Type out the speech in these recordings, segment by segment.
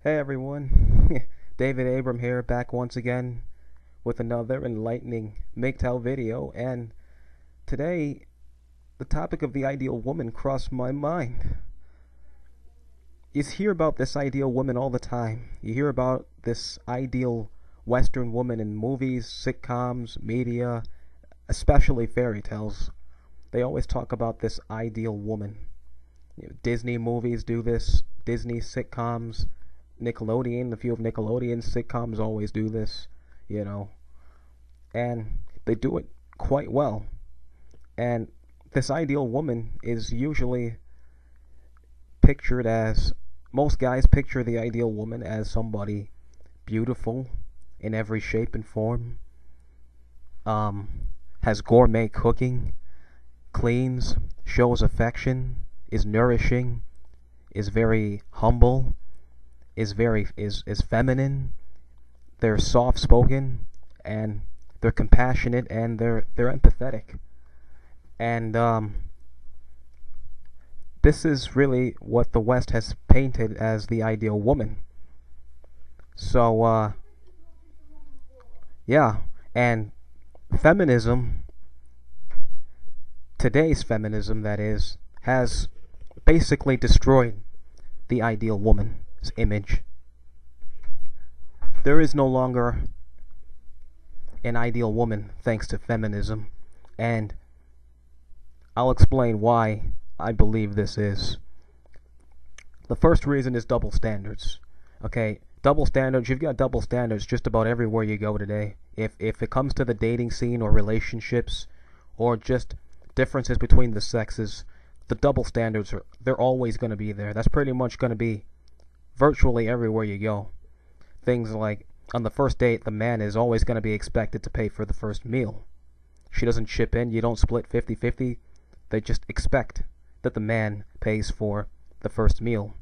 Hey everyone, David Abram here, back once again with another enlightening MGTOW video, and today the topic of the ideal woman crossed my mind. You hear about this ideal woman all the time. You hear about this ideal Western woman in movies, sitcoms, media, especially fairy tales. They always talk about this ideal woman. Disney movies do this, Disney sitcoms, Nickelodeon, a few of Nickelodeon's sitcoms always do this, and they do it quite well. And this ideal woman is usually pictured as, most guys picture the ideal woman as somebody beautiful in every shape and form, has gourmet cooking, cleans, shows affection, is nourishing, is very humble, is feminine, they're soft spoken, and they're compassionate, and they're empathetic. And this is really what the West has painted as the ideal woman. So yeah, and feminism, today's feminism that is, has basically destroyed the ideal woman's image. There is no longer an ideal woman thanks to feminism, and I'll explain why I believe this is. The first reason is double standards. Okay, double standards, you've got double standards just about everywhere you go today. If it comes to the dating scene or relationships or just differences between the sexes, the double standards they're always going to be there. That's pretty much going to be virtually everywhere you go. Things like, on the first date, the man is always going to be expected to pay for the first meal. She doesn't chip in, you don't split 50-50. They just expect that the man pays for the first meal,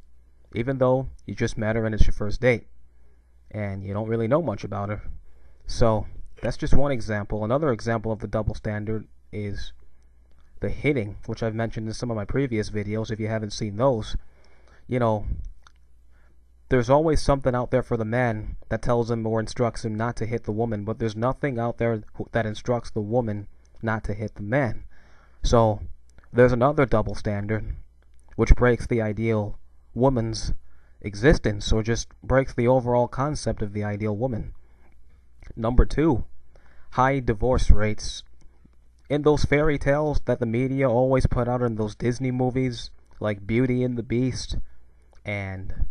even though you just met her and it's your first date and you don't really know much about her. So that's just one example. Another example of the double standard is the hitting, which I've mentioned in some of my previous videos. If you haven't seen those, there's always something out there for the man that tells him or instructs him not to hit the woman, but there's nothing out there that instructs the woman not to hit the man. So there's another double standard which breaks the ideal woman's existence, or just breaks the overall concept of the ideal woman. Number two, high divorce rates. In those fairy tales that the media always put out in those Disney movies, like Beauty and the Beast, and,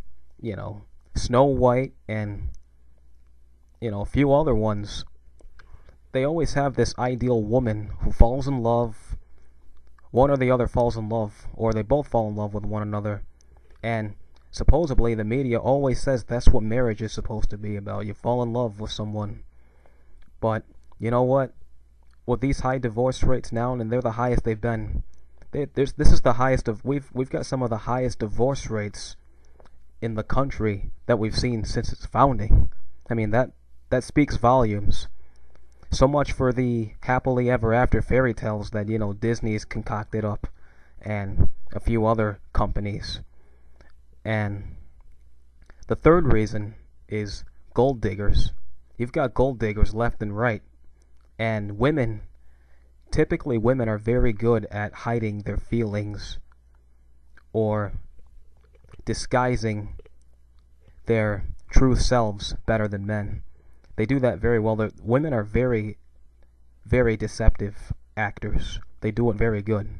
Snow White, and, a few other ones, they always have this ideal woman who falls in love, one or the other falls in love, or they both fall in love with one another, and supposedly the media always says that's what marriage is supposed to be about. You fall in love with someone. But, you know what? With these high divorce rates now, and they're the highest they've been. This is the highest of we've got some of the highest divorce rates in the country that we've seen since its founding. I mean, that speaks volumes. So much for the happily ever after fairy tales that Disney's concocted up, and a few other companies. And the third reason is gold diggers. You've got gold diggers left and right. And typically women are very good at hiding their feelings or disguising their true selves better than men. They do that very well. Women are very, very deceptive actors. They do it very good.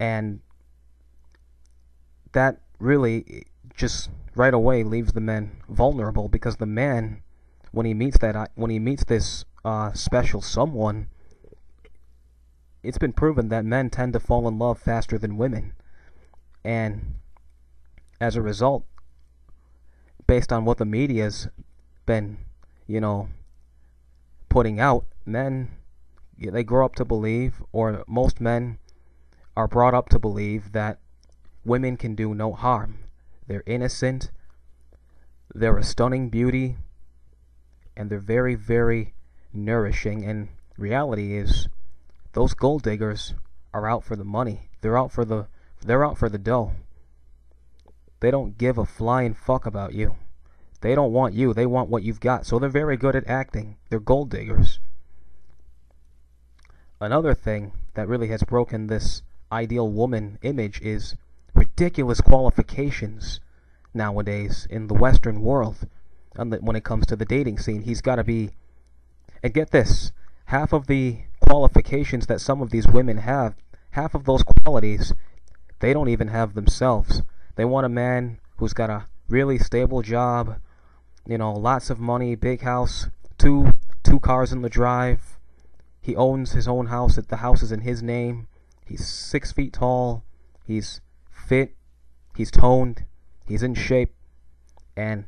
And that really just right away leaves the men vulnerable, because the man, when he meets this special someone, it's been proven that men tend to fall in love faster than women. And as a result, based on what the media's been, putting out, men, they grow up to believe, or most men are brought up to believe, that women can do no harm. They're innocent, they're a stunning beauty, and they're very, very nourishing. And reality is, those gold diggers are out for the money. They're out for the dough. They don't give a flying fuck about you. They don't want you, they want what you've got. So they're very good at acting. They're gold diggers. Another thing that really has broken this ideal woman image is ridiculous qualifications nowadays in the Western world. When it comes to the dating scene, he's got to be, and get this, half of the qualifications that some of these women have, half of those qualities, they don't even have themselves. They want a man who's got a really stable job, lots of money, big house, two cars in the drive. He owns his own house. The house is in his name. He's 6 feet tall. He's fit. He's toned. He's in shape. And,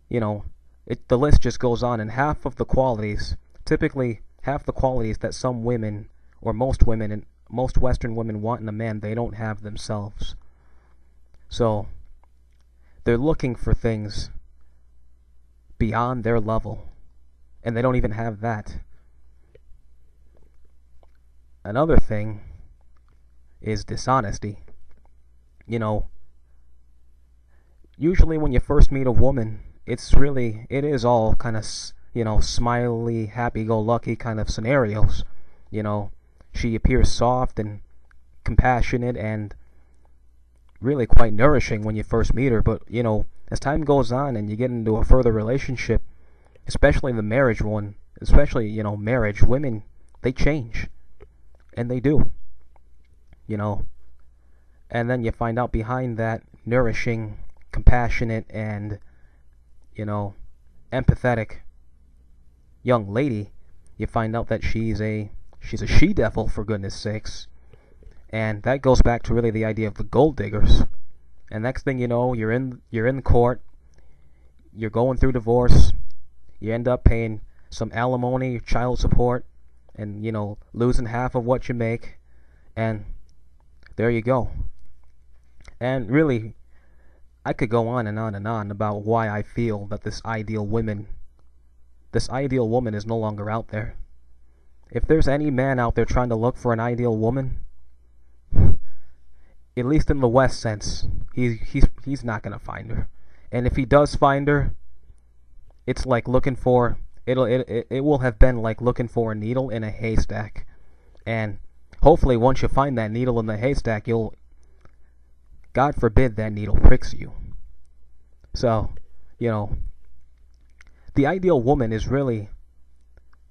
the list just goes on. And half of the qualities, typically half the qualities that some women, or most women, and most Western women want in a man, they don't have themselves. So, they're looking for things beyond their level. And they don't even have that. Another thing is dishonesty. Usually when you first meet a woman, it is all kind of, smiley, happy-go-lucky kind of scenarios. She appears soft and compassionate and really quite nourishing when you first meet her. But, as time goes on and you get into a further relationship, especially the marriage one, marriage, women, they change. And they do. And then you find out behind that nourishing, compassionate, and, empathetic young lady, you find out that she's a she-devil, for goodness sakes. And that goes back to really the idea of the gold diggers. And next thing you know, you're in court, you're going through divorce, you end up paying some alimony, child support, and, losing half of what you make, and there you go. And really, I could go on and on and on about why I feel that this ideal woman is no longer out there. If there's any man out there trying to look for an ideal woman, at least in the West sense, he's not gonna find her. And if he does find her, it's like looking for it will have been like looking for a needle in a haystack. And hopefully once you find that needle in the haystack, God forbid that needle pricks you. So, the ideal woman is really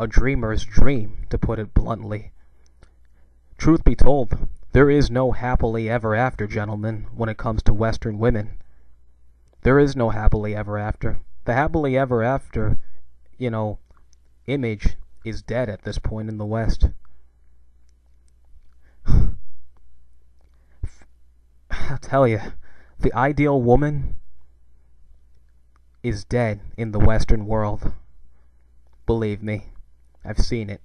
a dreamer's dream, to put it bluntly. Truth be told, there is no happily ever after, gentlemen, when it comes to Western women. There is no happily ever after. The happily ever after, image is dead at this point in the West. I'll tell you, the ideal woman is dead in the Western world. Believe me, I've seen it.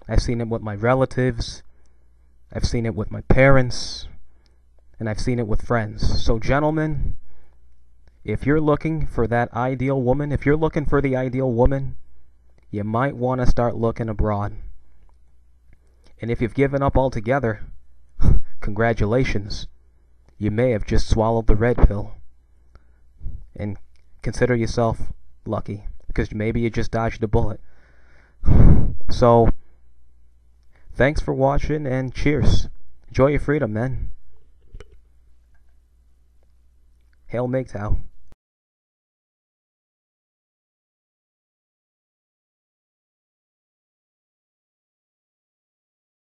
I've seen it with my relatives, I've seen it with my parents, and I've seen it with friends. So gentlemen, if you're looking for that ideal woman, if you're looking for the ideal woman, you might want to start looking abroad. And if you've given up altogether, congratulations. You may have just swallowed the red pill. And consider yourself lucky, because maybe you just dodged a bullet. So, thanks for watching, and cheers. Enjoy your freedom, man. Hail MGTOW.